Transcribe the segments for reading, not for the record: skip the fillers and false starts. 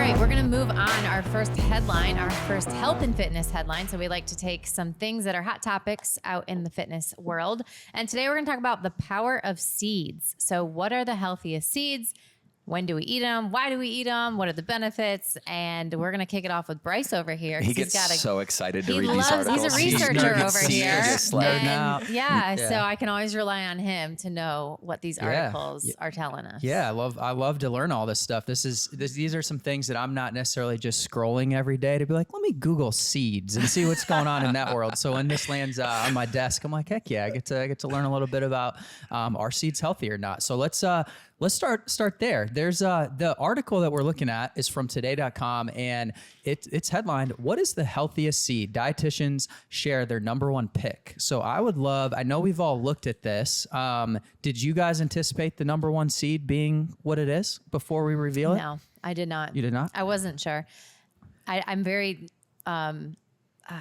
right, we're going to move on our first headline, our first health and fitness headline. So we like to take some things that are hot topics out in the fitness world. And today we're going to talk about the power of seeds. So what are the healthiest seeds? When do we eat them? Why do we eat them? What are the benefits? And we're going to kick it off with Bryce over here. He gets so excited to read these articles. He's a researcher over here. Yeah, so I can always rely on him to know what these articles are telling us. Yeah, I love to learn all this stuff. These are some things that I'm not necessarily just scrolling every day to be like, let me Google seeds and see what's going on in that world. So when this lands on my desk, I'm like, heck yeah, I get to learn a little bit about are seeds healthy or not. So let's start there. There's the article that we're looking at is from today.com, and it's headlined, "What is the healthiest seed? Dietitians share their number one pick." So I know we've all looked at this. Did you guys anticipate the number one seed being what it is before we reveal it? No, I did not. You did not? I wasn't sure. I'm very,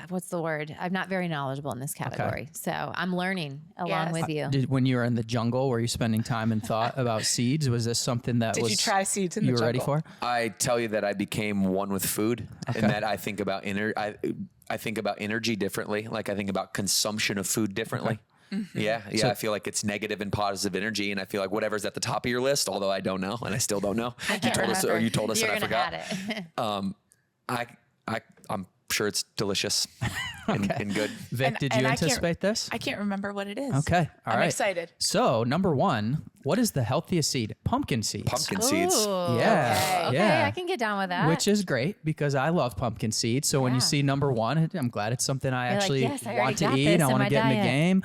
what's the word? I'm not very knowledgeable in this category. Okay. So I'm learning along with you. When you were in the jungle, were you spending time and thought about seeds? Was this something that Did you try seeds in the jungle? You were ready for? I tell you that I became one with food, and that I think about I think about energy differently. Like I think about consumption of food differently. Okay. Mm-hmm. Yeah. So, I feel like it's negative and positive energy, and I feel like whatever's at the top of your list, although I don't know, and I still don't know. You told us, and I forgot. I'm sure it's delicious and good. Vic, did you anticipate this? I can't remember what it is. Okay. I'm excited. So number one, what is the healthiest seed? Pumpkin seeds. Pumpkin seeds. Yeah. Okay, I can get down with that. Which is great because I love pumpkin seeds. So when you see number one, I'm glad it's something I actually want to eat. I want to get in the game.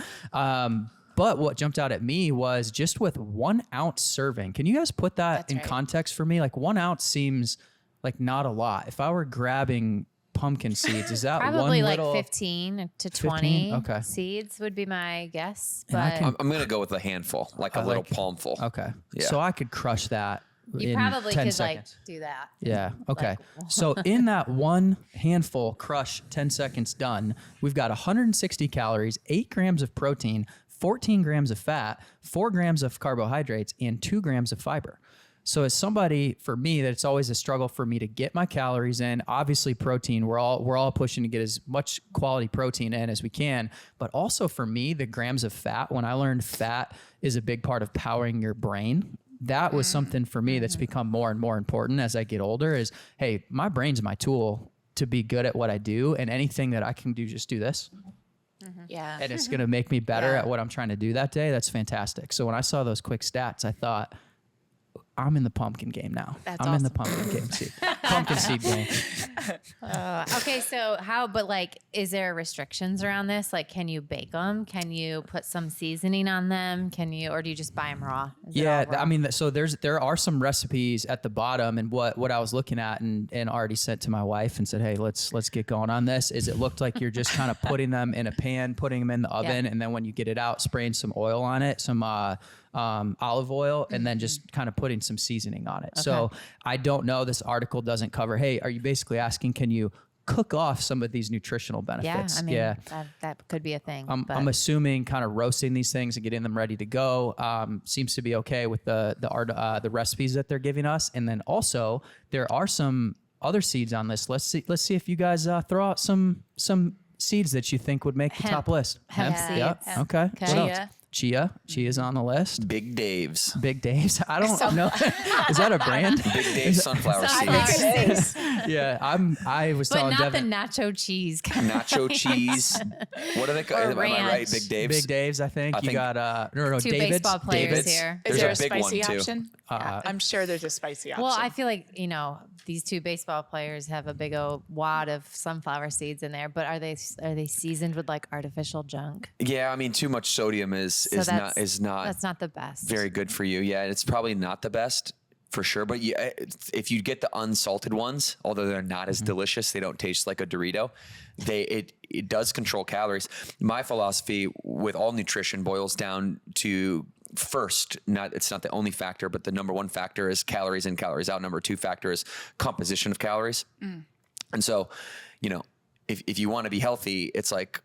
But what jumped out at me was just with 1 ounce serving. Can you guys put that in context for me? Like 1 ounce seems like not a lot. If I were grabbing pumpkin seeds, is that probably one like 15 to 20 seeds would be my guess. But I'm going to go with a handful, like a little palmful. Okay. Yeah. So I could crush that. You probably could seconds. do that. Yeah. Okay. So in that one handful, crush 10 seconds done, we've got 160 calories, 8 grams of protein, 14 grams of fat, 4 grams of carbohydrates, and 2 grams of fiber. So as somebody, for me, that it's always a struggle for me to get my calories in. Obviously protein, we're all pushing to get as much quality protein in as we can. But also for me, the grams of fat, when I learned fat is a big part of powering your brain, that was something for me that's become more and more important as I get older is, hey, my brain's my tool to be good at what I do, and anything that I can do, just do this. Yeah. And it's going to make me better at what I'm trying to do that day. That's fantastic. So when I saw those quick stats, I thought, I'm in the pumpkin game now. I'm in the pumpkin game pumpkin seed game. Okay, so is there restrictions around this? Like, can you bake them? Can you put some seasoning on them? Or do you just buy them raw? Yeah, raw? I mean, so there are some recipes at the bottom, and what I was looking at and already sent to my wife and said, hey, let's get going on this. Is it looked like you're just kind of putting them in a pan, putting them in the oven, and then when you get it out, spraying some oil on it, some olive oil, and then just kind of putting some seasoning on it. Okay. So I don't know, this article doesn't cover, hey, are you basically asking, can you cook off some of these nutritional benefits? Yeah, I mean, that could be a thing. I'm assuming kind of roasting these things and getting them ready to go seems to be okay with the recipes that they're giving us. And then also there are some other seeds on this. Let's see if you guys throw out some seeds that you think would make the top list. Hemp seeds. Yep. Okay. Chia's on the list. Big Dave's. I don't know. Is that a brand? Big Dave's sunflower seeds. Yeah, I was telling Devin. But not the nacho cheese. Nacho cheese. What are they called? Am I right? Big Dave's? Big Dave's, I think. You got two baseball players here. Is there a big spicy one option? I'm sure there's a spicy option. Well, I feel like, these two baseball players have a big old wad of sunflower seeds in there, but are they seasoned with like artificial junk? Yeah, I mean, too much sodium is not that's not the best. Very good for you. Yeah, it's probably not the best for sure. But yeah, if you get the unsalted ones, although they're not as delicious, they don't taste like a Dorito. It does control calories. My philosophy with all nutrition boils down to first, it's not the only factor, but the number one factor is calories in, calories out. Number two factor is composition of calories. And so, if you want to be healthy, it's like,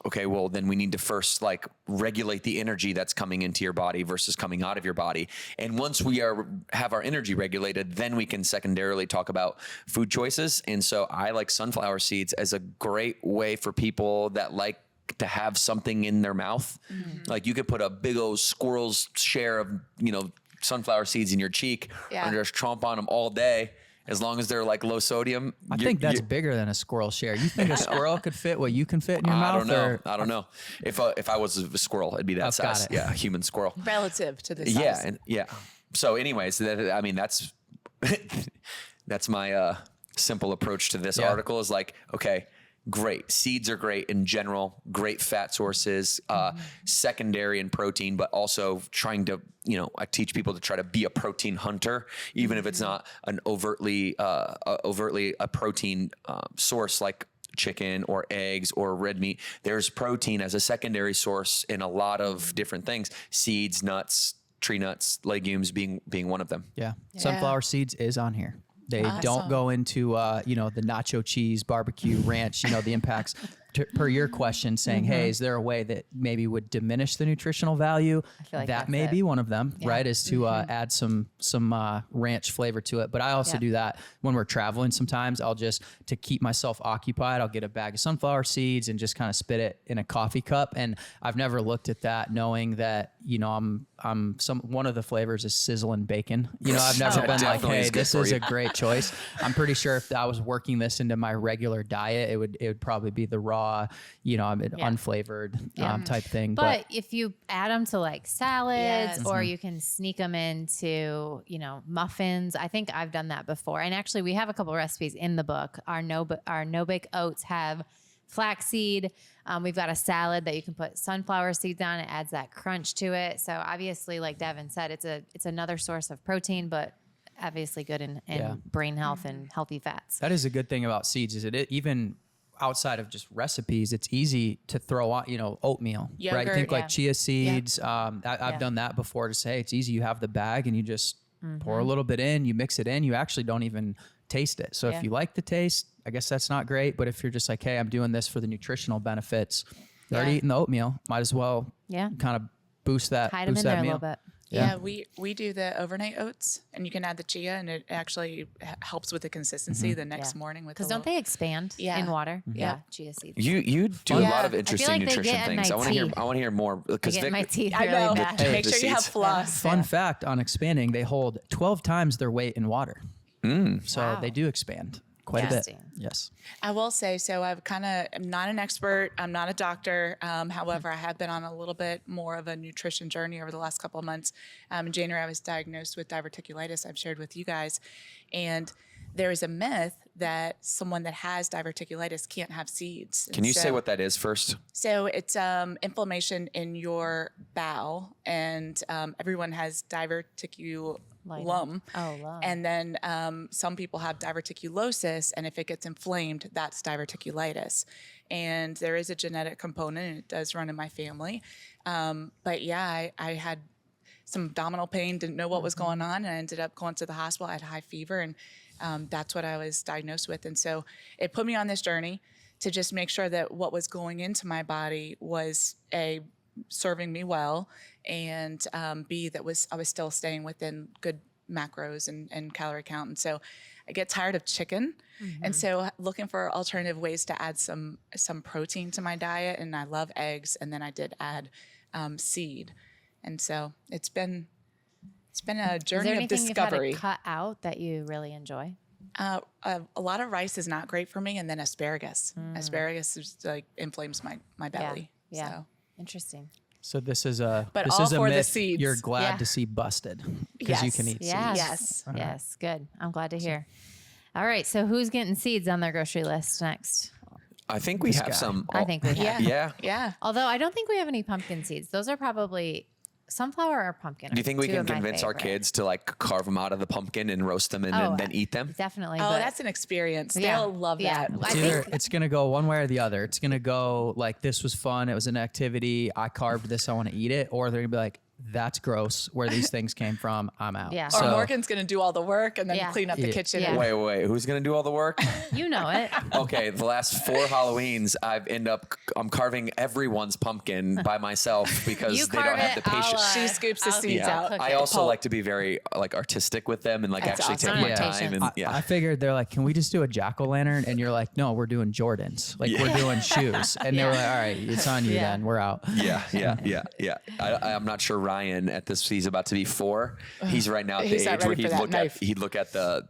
okay, well then we need to first like regulate the energy that's coming into your body versus coming out of your body. And once we have our energy regulated, then we can secondarily talk about food choices. And so I like sunflower seeds as a great way for people that like to have something in their mouth. Like you could put a big old squirrel's share of, sunflower seeds in your cheek and just chomp on them all day. As long as they're like low sodium. I think that's bigger than a squirrel share. You think a squirrel could fit what you can fit in your mouth? I don't know. If I was a squirrel, it'd be that size. Yeah, a human squirrel. Relative to the size. Yeah. So anyways, that's that's my simple approach to this article is like, okay, great. Seeds are great in general, great fat sources, secondary in protein, but also trying to, I teach people to try to be a protein hunter, even if it's not an overtly a protein source like chicken or eggs or red meat. There's protein as a secondary source in a lot of different things, seeds, nuts, tree nuts, legumes being one of them. Yeah. Sunflower seeds is on here. They don't go into, the nacho cheese, barbecue, ranch, the impacts. Per your question saying, hey, is there a way that maybe would diminish the nutritional value? I feel like that may be one of them, right? Is to add some ranch flavor to it. But I also do that when we're traveling. Sometimes I'll just, to keep myself occupied, I'll get a bag of sunflower seeds and just kind of spit it in a coffee cup. And I've never looked at that knowing that, one of the flavors is sizzling bacon. I've never been like, hey, this is a great choice. I'm pretty sure if I was working this into my regular diet, it would probably be the raw, unflavored type thing. But if you add them to like salads or you can sneak them into, muffins, I think I've done that before. And actually we have a couple of recipes in the book. Our no-bake oats have flaxseed. We've got a salad that you can put sunflower seeds on. It adds that crunch to it. So obviously, like Devan said, it's another source of protein, but obviously good in brain health and healthy fats. That is a good thing about seeds is it even outside of just recipes, it's easy to throw on, oatmeal, Yogurt, right? Think like chia seeds. I've done that before to say it's easy. You have the bag and you just pour a little bit in, you mix it in, you actually don't even taste it. So if you like the taste, I guess that's not great. But if you're just like, hey, I'm doing this for the nutritional benefits, you're already eating the oatmeal, might as well kind of boost that, Hide them in that there meal. a little bit. Yeah, we do the overnight oats, and you can add the chia, and it actually helps with the consistency the next morning. Because don't they expand in water? Yeah, chia seeds. You do a lot of interesting like nutrition things. I want to hear more because Get my teeth I really know. bad. Make sure you have floss. Fun fact on expanding, they hold 12 times their weight in water. So they do expand quite a bit. Yes. I will say, so I'm not an expert. I'm not a doctor. However, I have been on a little bit more of a nutrition journey over the last couple of months. In January, I was diagnosed with diverticulitis. I've shared with you guys. And there is a myth that someone that has diverticulitis can't have seeds. Can you say what that is first? So it's inflammation in your bowel, and everyone has diverticulum. Lum. And then some people have diverticulosis, and if it gets inflamed, that's diverticulitis. And there is a genetic component, and it does run in my family. But yeah, I had some abdominal pain, didn't know what was going on, and I ended up going to the hospital. I had high fever, and that's what I was diagnosed with. And so it put me on this journey to just make sure that what was going into my body was serving me well, and B, I was still staying within good macros and calorie count. And so I get tired of chicken. And so looking for alternative ways to add some protein to my diet. And I love eggs. And then I did add seed. And so it's been a journey of discovery. Is there anything you've had to cut out that you really enjoy? A lot of rice is not great for me. And then asparagus. Asparagus is inflames my belly. Yeah. So. Interesting. So this is a for the myth seeds. you're glad to see busted because you can eat seeds. Yes. Yes. Good. I'm glad to hear. All right. So who's getting seeds on their grocery list next? I think we have some. I think we have. Yeah. Although I don't think we have any pumpkin seeds. Those are probably sunflower or pumpkin. Do you think we can convince our kids to like carve them out of the pumpkin and roast them and then eat them? Definitely. Oh, that's an experience. They'll love that. It's going to go one way or the other. It's going to go like, this was fun. It was an activity. I carved this. I want to eat it. Or they're going to be like, that's gross. Where these things came from, I'm out. Yeah. Or So, Morgan's going to do all the work and then Yeah. clean up the kitchen. Yeah. Wait, who's gonna do all the work? You know it. Okay, the last 4 Halloweens, I'm carving everyone's pumpkin by myself because You they don't carve have it, the patience. She scoops the seeds Yeah, out. cook I it. also like to be very like artistic with them and like That's actually awesome. take my Yeah. time. And I figured they're like, can we just do a jack-o'-lantern? And you're like, no, we're doing Jordans. Like we're doing shoes. And they were like, all right, it's on you Yeah. then. We're out. yeah. I'm not sure Ryan at this. He's about to be 4. He's right now at the He's not age where ready for that knife. he'd look at the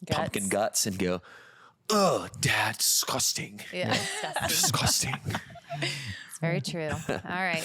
pumpkin guts and go, "Oh, Dad, disgusting, Yeah. disgusting." It's very true. All right.